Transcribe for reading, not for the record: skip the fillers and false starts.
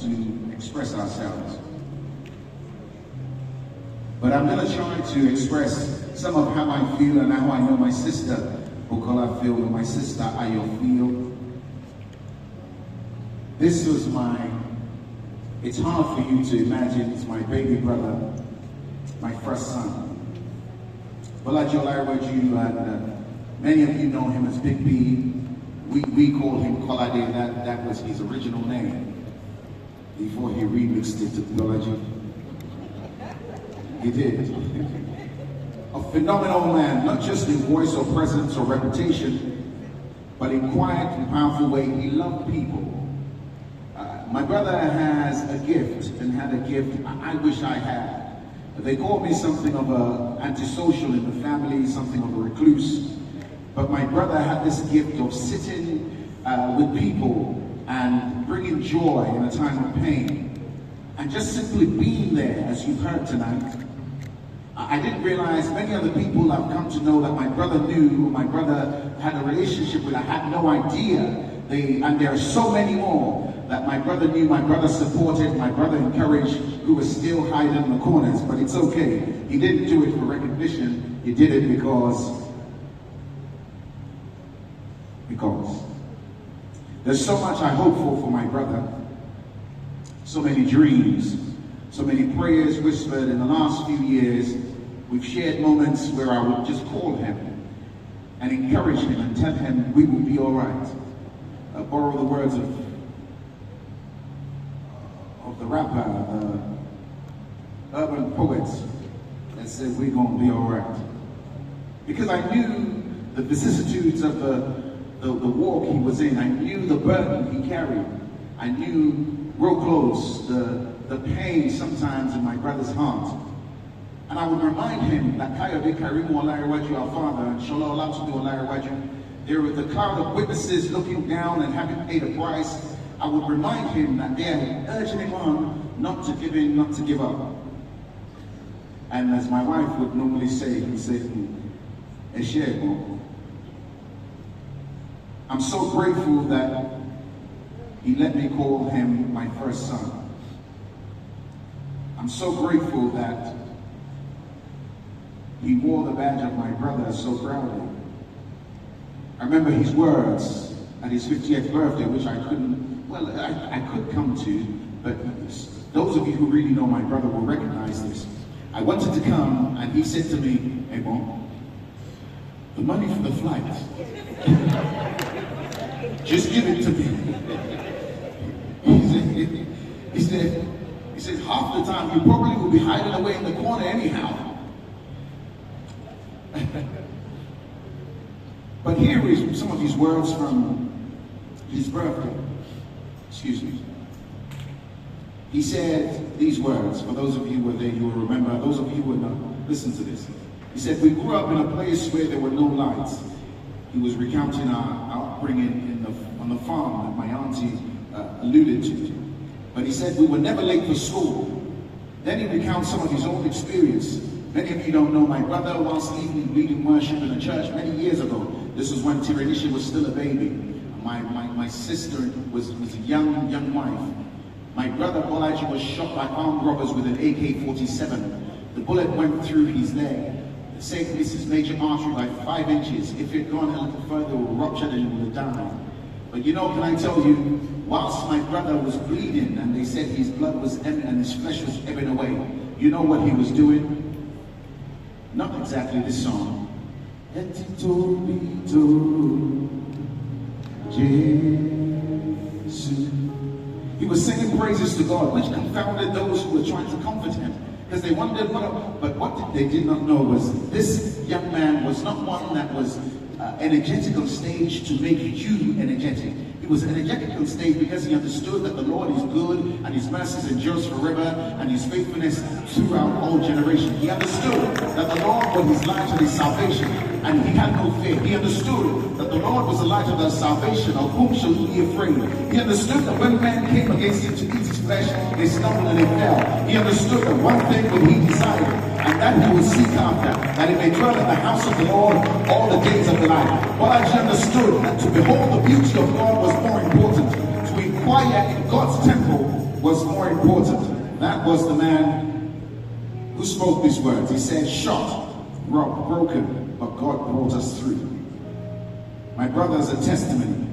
to express ourselves. But I'm going to try to express some of how I feel and how I know my sister, Bukola, feel, and my sister, Ayo, feel. This was it's hard for you to imagine, it's my baby brother, my first son. Bolaji, and many of you know him as Big B. We call him Kolade, that was his original name before he remixed it to Bolaji. He did. A phenomenal man, not just in voice or presence or reputation, but in quiet and powerful way. He loved people. My brother has a gift and had a gift I wish I had. They called me something of an antisocial in the family, something of a recluse. But my brother had this gift of sitting with people and bringing joy in a time of pain. And just simply being there, as you've heard tonight. I didn't realize many other people I've come to know that my brother knew, who my brother had a relationship with. I had no idea. And there are so many more that my brother knew, my brother supported, my brother encouraged, who was still hiding in the corners. But it's okay. He didn't do it for recognition. He did it because there's so much I hope for my brother. So many dreams, so many prayers whispered in the last few years. We've shared moments where I would just call him and encourage him and tell him we will be all right. Borrow the words of the rapper, the urban poets that said we're going to be all right. Because I knew the vicissitudes of the walk he was in. I knew the burden he carried. I knew real close the pain sometimes in my brother's heart. And I would remind him that Kayode Karimu Olayiwaju, our father, and Shola Olatunde Olayiwaju, there were the cloud of witnesses looking down and having paid a price. I would remind him that they are urging him on not to give in, not to give up. And as my wife would normally say, he said, Eshego. I'm so grateful that he let me call him my first son. I'm so grateful that he wore the badge of my brother so proudly. I remember his words at his 50th birthday, which I could come to, but those of you who really know my brother will recognize this. I wanted to come, and he said to me, "Hey, Mom, the money for the flight, just give it to me." He said, half the time you probably will be hiding away in the corner anyhow. But here is some of his words from his birthday. Excuse me. He said these words, for those of you who were there, you will remember. Those of you who were not, listen to this. He said, we grew up in a place where there were no lights. He was recounting our upbringing on the farm that my auntie alluded to. But he said we were never late for school. Then he recounts some of his own experience. Many of you don't know my brother, whilst leading worship in a church many years ago. This was when Tiredlessly was still a baby. My sister was a young wife. My brother Bolaji was shot by armed robbers with an AK-47. The bullet went through his leg. The same missed his major artery by 5 inches. If it had gone a little further, it would have ruptured and he would have died. But you know, can I tell you, whilst my brother was bleeding and they said his blood was ebbing and his flesh was ebbing away, you know what he was doing? Not exactly this song. He was singing praises to God, which confounded those who were trying to comfort him, because they wondered what they did not know was this young man was not one that was energetic on stage to make you energetic. He was energetic on stage because he understood that the Lord is good and his mercies endures forever and his faithfulness throughout all generations. He understood that the Lord was his light and his salvation, and he had no fear. He understood that the Lord was the light of their salvation, of whom shall he be afraid? He understood that when men came against him to eat his flesh, they stumbled and they fell. He understood that one thing would he desired, and that he would seek after, that he may dwell in the house of the Lord all the days of the life. Bolaji understood that to behold the beauty of God was more important. To inquire in God's temple was was more important. That was the man who spoke these words. He said, shot, robbed, broken, but God brought us through. My brother is a testimony